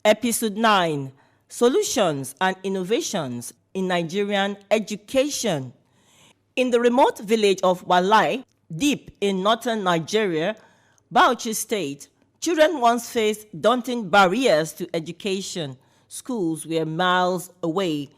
Episode 9: Solutions and Innovations in Nigerian Education. In the remote village of Walai, deep in northern Nigeria, Bauchi State, children once faced daunting barriers to education. Schools were miles away,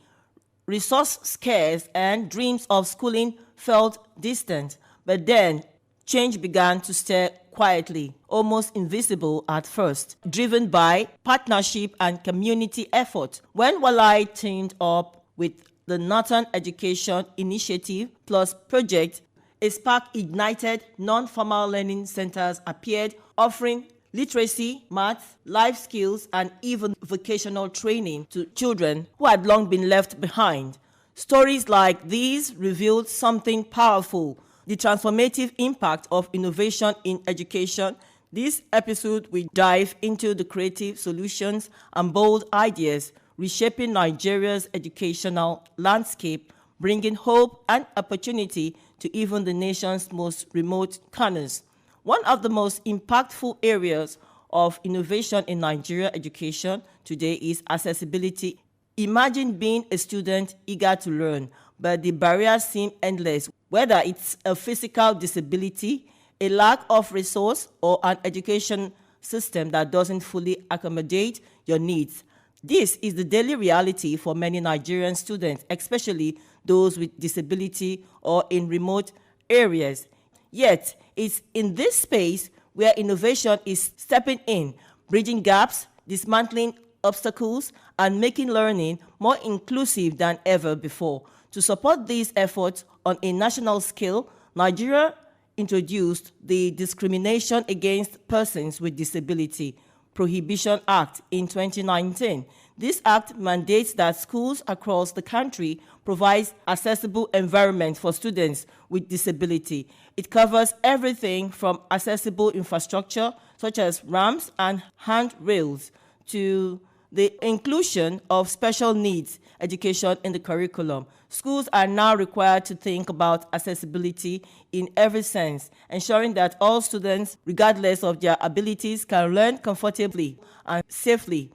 resource scarce, and dreams of schooling felt distant. But then, change began to stir quietly, almost invisible at first, driven by partnership and community effort. When Walai teamed up with the Northern Education Initiative Plus project, a spark ignited. Non-formal learning centers appeared, offering literacy, math, life skills, and even vocational training to children who had long been left behind. Stories like these revealed something powerful: the transformative impact of innovation in education. This episode will dive into the creative solutions and bold ideas reshaping Nigeria's educational landscape, bringing hope and opportunity to even the nation's most remote corners. One of the most impactful areas of innovation in Nigeria education today is accessibility. Imagine being a student eager to learn, but the barriers seem endless, whether it's a physical disability, a lack of resource, or an education system that doesn't fully accommodate your needs. This is the daily reality for many Nigerian students, especially those with disability or in remote areas. Yet, it's in this space where innovation is stepping in, bridging gaps, dismantling obstacles, and making learning more inclusive than ever before. To support these efforts on a national scale, Nigeria introduced the Discrimination Against Persons with Disability Prohibition Act in 2019. This act mandates that schools across the country provide accessible environments for students with disability. It covers everything from accessible infrastructure, such as ramps and handrails, to the inclusion of special needs education in the curriculum. Schools are now required to think about accessibility in every sense, ensuring that all students, regardless of their abilities, can learn comfortably and safely.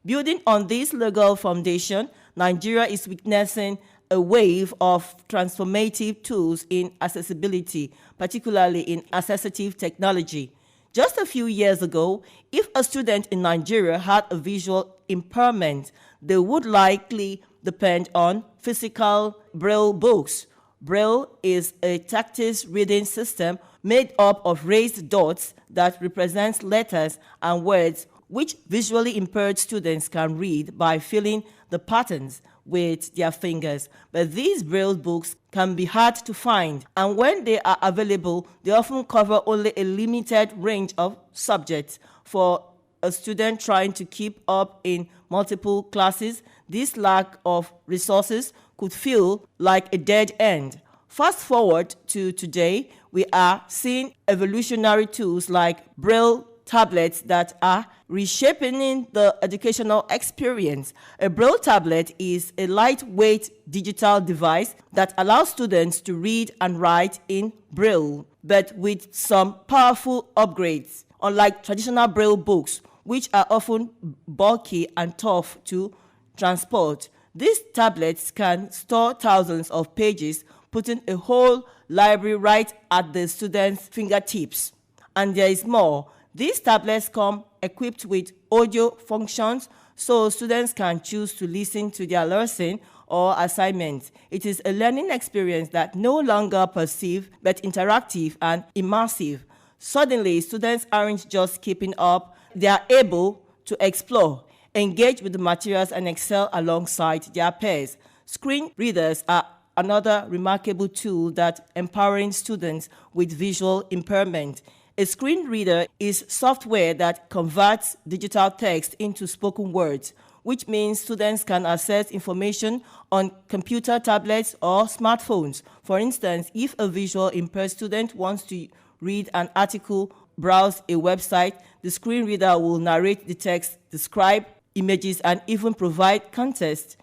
Building on this legal foundation, Nigeria is witnessing a wave of transformative tools in accessibility, particularly in assistive technology. Just a few years ago, if a student in Nigeria had a visual impairment, they would likely depend on physical Braille books. Braille is a tactile reading system made up of raised dots that represents letters and words which visually impaired students can read by filling the patterns with their fingers. But these Braille books can be hard to find, and when they are available, they often cover only a limited range of subjects. For a student trying to keep up in multiple classes, this lack of resources could feel like a dead end. Fast forward to today, we are seeing evolutionary tools like Braille tablets that are reshaping the educational experience. A Braille tablet is a lightweight digital device that allows students to read and write in Braille, but with some powerful upgrades. Unlike traditional Braille books, which are often bulky and tough to transport, these tablets can store thousands of pages, putting a whole library right at the student's fingertips. And there is more. These tablets come equipped with audio functions so students can choose to listen to their lesson or assignments. It is a learning experience that no longer passive but interactive and immersive. Suddenly, students aren't just keeping up, they are able to explore, engage with the materials, and excel alongside their peers. Screen readers are another remarkable tool that empowering students with visual impairment. A screen reader is software that converts digital text into spoken words, which means students can access information on computer tablets or smartphones. For instance, if a visual impaired student wants to read an article, browse a website, the screen reader will narrate the text, describe images, and even provide context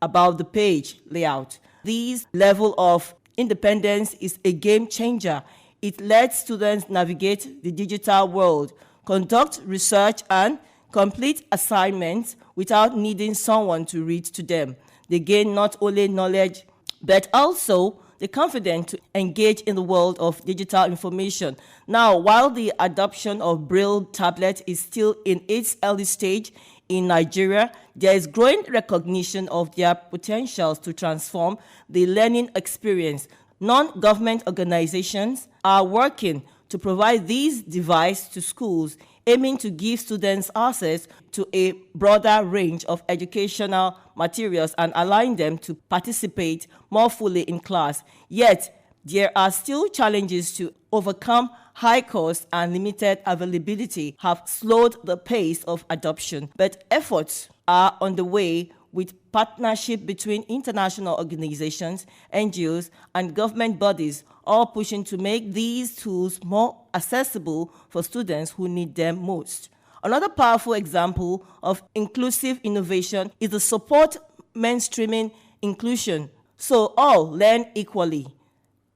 about the page layout. This level of independence is a game changer. It lets students navigate the digital world, conduct research, and complete assignments without needing someone to read to them. They gain not only knowledge, but also the confidence to engage in the world of digital information. Now, while the adoption of Braille tablets is still in its early stage in Nigeria, there is growing recognition of their potentials to transform the learning experience. Non-government organizations are working to provide these devices to schools, aiming to give students access to a broader range of educational materials and allowing them to participate more fully in class. Yet, there are still challenges to overcome. High cost and limited availability have slowed the pace of adoption, but efforts are underway with partnership between international organizations, NGOs, and government bodies, all pushing to make these tools more accessible for students who need them most. Another powerful example of inclusive innovation is the support mainstreaming inclusion, so all learn equally.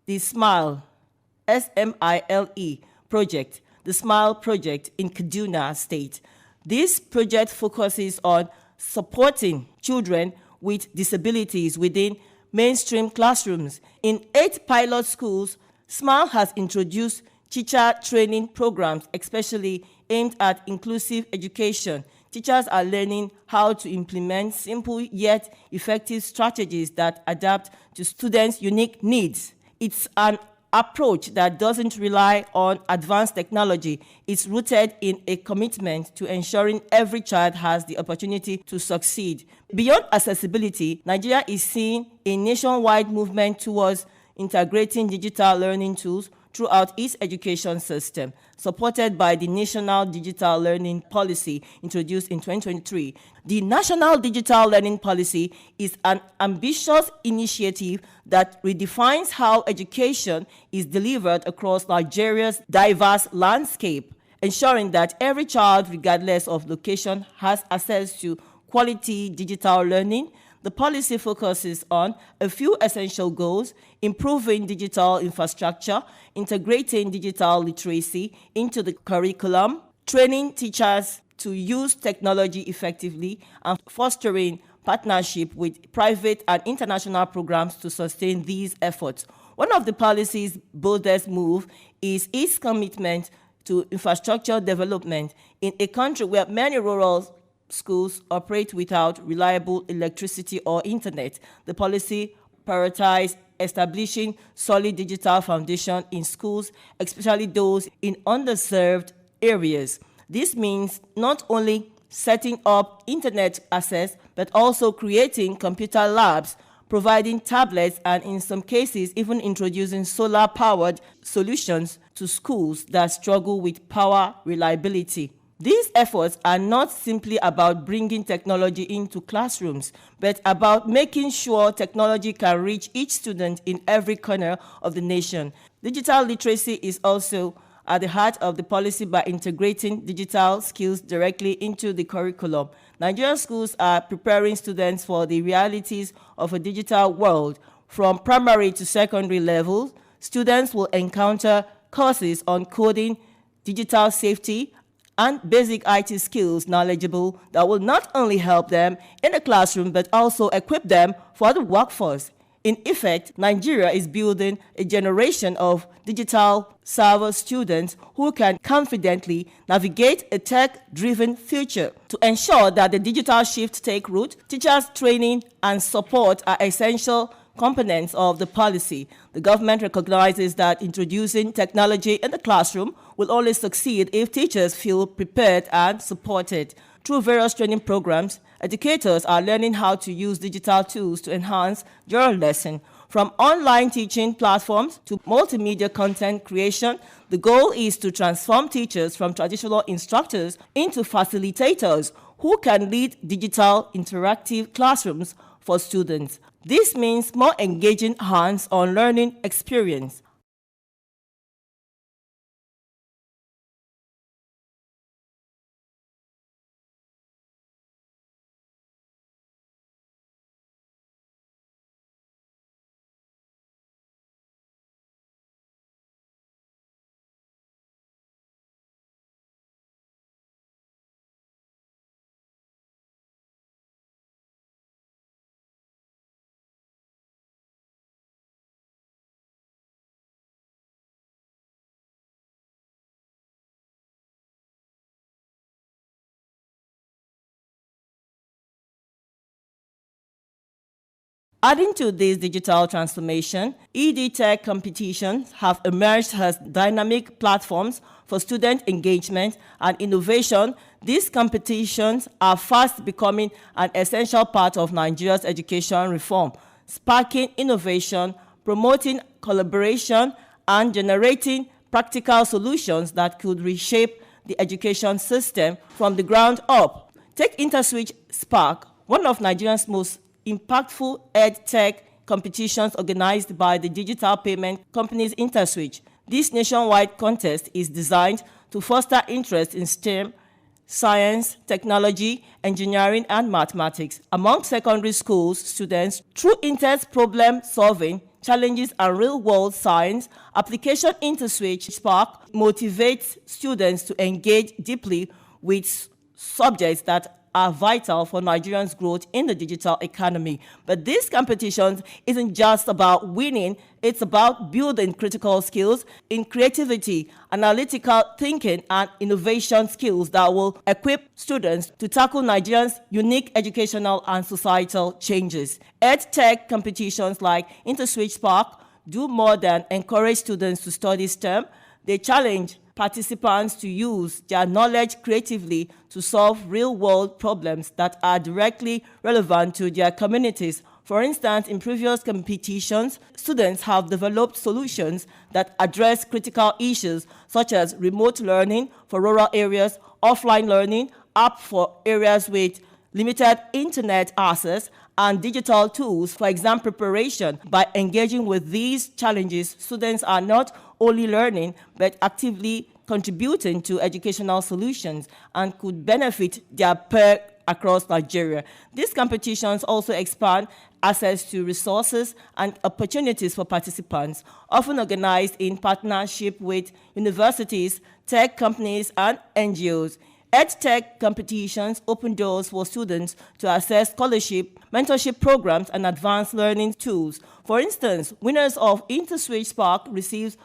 The SMILE, SMILE project, the SMILE project in Kaduna State. This project focuses on supporting children with disabilities within mainstream classrooms. In 8 pilot schools, SMILE has introduced teacher training programs, especially aimed at inclusive education. Teachers are learning how to implement simple yet effective strategies that adapt to students' unique needs. It's an approach that doesn't rely on advanced technology. It's rooted in a commitment to ensuring every child has the opportunity to succeed. Beyond accessibility, Nigeria is seeing a nationwide movement towards integrating digital learning tools throughout its education system, supported by the National Digital Learning Policy introduced in 2023. The National Digital Learning Policy is an ambitious initiative that redefines how education is delivered across Nigeria's diverse landscape, ensuring that every child, regardless of location, has access to quality digital learning. The policy focuses on a few essential goals: improving digital infrastructure, integrating digital literacy into the curriculum, training teachers to use technology effectively, and fostering partnership with private and international programs to sustain these efforts. One of the policy's boldest moves is its commitment to infrastructure development. In a country where many rural schools operate without reliable electricity or internet, the policy prioritizes establishing solid digital foundation in schools, especially those in underserved areas. This means not only setting up internet access, but also creating computer labs, providing tablets, and in some cases, even introducing solar-powered solutions to schools that struggle with power reliability. These efforts are not simply about bringing technology into classrooms, but about making sure technology can reach each student in every corner of the nation. Digital literacy is also at the heart of the policy by integrating digital skills directly into the curriculum. Nigerian schools are preparing students for the realities of a digital world. From primary to secondary levels, students will encounter courses on coding, digital safety, and basic IT skills knowledgeable that will not only help them in the classroom, but also equip them for the workforce. In effect, Nigeria is building a generation of digital savvy students who can confidently navigate a tech-driven future. To ensure that the digital shift take root, teachers' training and support are essential components of the policy. The government recognizes that introducing technology in the classroom will only succeed if teachers feel prepared and supported. Through various training programs, educators are learning how to use digital tools to enhance their lesson. From online teaching platforms to multimedia content creation, the goal is to transform teachers from traditional instructors into facilitators who can lead digital interactive classrooms for students. This means more engaging hands-on learning experience. Adding to this digital transformation, EdTech competitions have emerged as dynamic platforms for student engagement and innovation. These competitions are fast becoming an essential part of Nigeria's education reform, sparking innovation, promoting collaboration, and generating practical solutions that could reshape the education system from the ground up. Take InterSwitch Spark, one of Nigeria's most impactful EdTech competitions organized by the digital payment companies InterSwitch. This nationwide contest is designed to foster interest in STEM, science, technology, engineering, and mathematics among secondary school students through intense problem solving, challenges, and real-world science. Application InterSwitch Spark motivates students to engage deeply with subjects that are vital for Nigerians' growth in the digital economy. But this competition isn't just about winning, it's about building critical skills in creativity, analytical thinking, and innovation skills that will equip students to tackle Nigerians' unique educational and societal changes. EdTech competitions like InterSwitch Spark do more than encourage students to study STEM. They challenge participants to use their knowledge creatively to solve real-world problems that are directly relevant to their communities. For instance, in previous competitions, students have developed solutions that address critical issues such as remote learning for rural areas, offline learning, app for areas with limited internet access, and digital tools for exam preparation. By engaging with these challenges, students are not only learning but actively contributing to educational solutions and could benefit their peers across Nigeria. These competitions also expand access to resources and opportunities for participants, often organized in partnership with universities, tech companies, and NGOs. EdTech competitions open doors for students to access scholarship, mentorship programs, and advanced learning tools. For instance, winners of InterSwitch Spark receive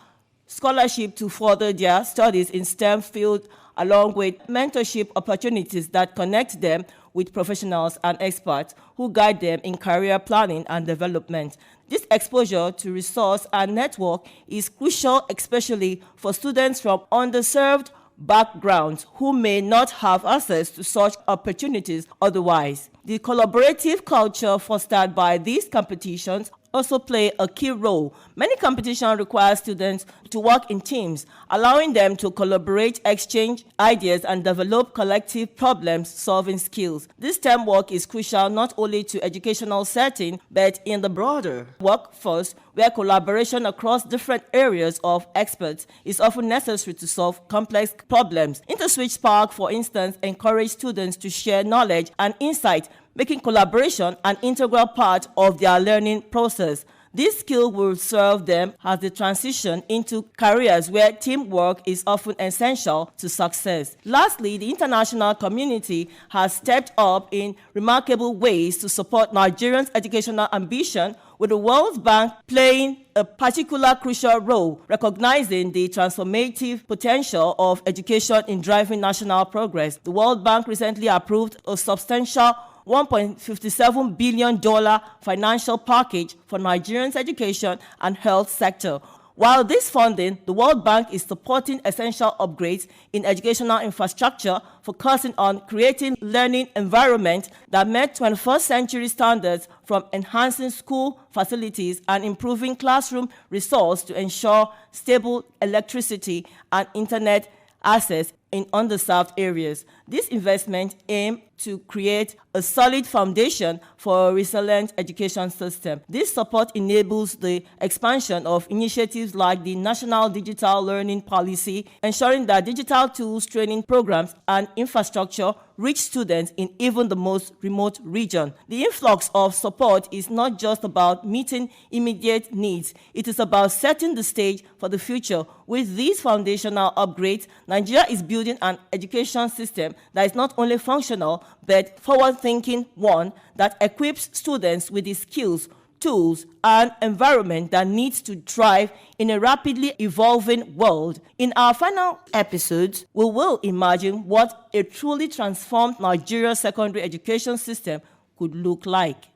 scholarship to further their studies in STEM fields, along with mentorship opportunities that connect them with professionals and experts who guide them in career planning and development. This exposure to resource and network is crucial, especially for students from underserved backgrounds who may not have access to such opportunities otherwise. The collaborative culture fostered by these competitions also play a key role. Many competitions require students to work in teams, allowing them to collaborate, exchange ideas, and develop collective problem-solving skills. This teamwork is crucial not only to educational setting, but in the broader workforce, where collaboration across different areas of experts is often necessary to solve complex problems. InterSwitch Spark, for instance, encourages students to share knowledge and insight, making collaboration an integral part of their learning process. This skill will serve them as they transition into careers where teamwork is often essential to success. Lastly, the international community has stepped up in remarkable ways to support Nigerians' educational ambition, with the World Bank playing a particular crucial role, recognizing the transformative potential of education in driving national progress. The World Bank recently approved a substantial $1.57 billion financial package for Nigerians' education and health sector. While this funding, the World Bank is supporting essential upgrades in educational infrastructure, focusing on creating learning environments that meet 21st century standards, from enhancing school facilities and improving classroom resources to ensure stable electricity and internet access in underserved areas. This investment aims to create a solid foundation for a resilient education system. This support enables the expansion of initiatives like the National Digital Learning Policy, ensuring that digital tools, training programs, and infrastructure reach students in even the most remote region. The influx of support is not just about meeting immediate needs, it is about setting the stage for the future. With these foundational upgrades, Nigeria is building an education system that is not only functional, but forward-thinking one that equips students with the skills, tools, and environment that needs to thrive in a rapidly evolving world. In our final episodes, we will imagine what a truly transformed Nigeria secondary education system could look like.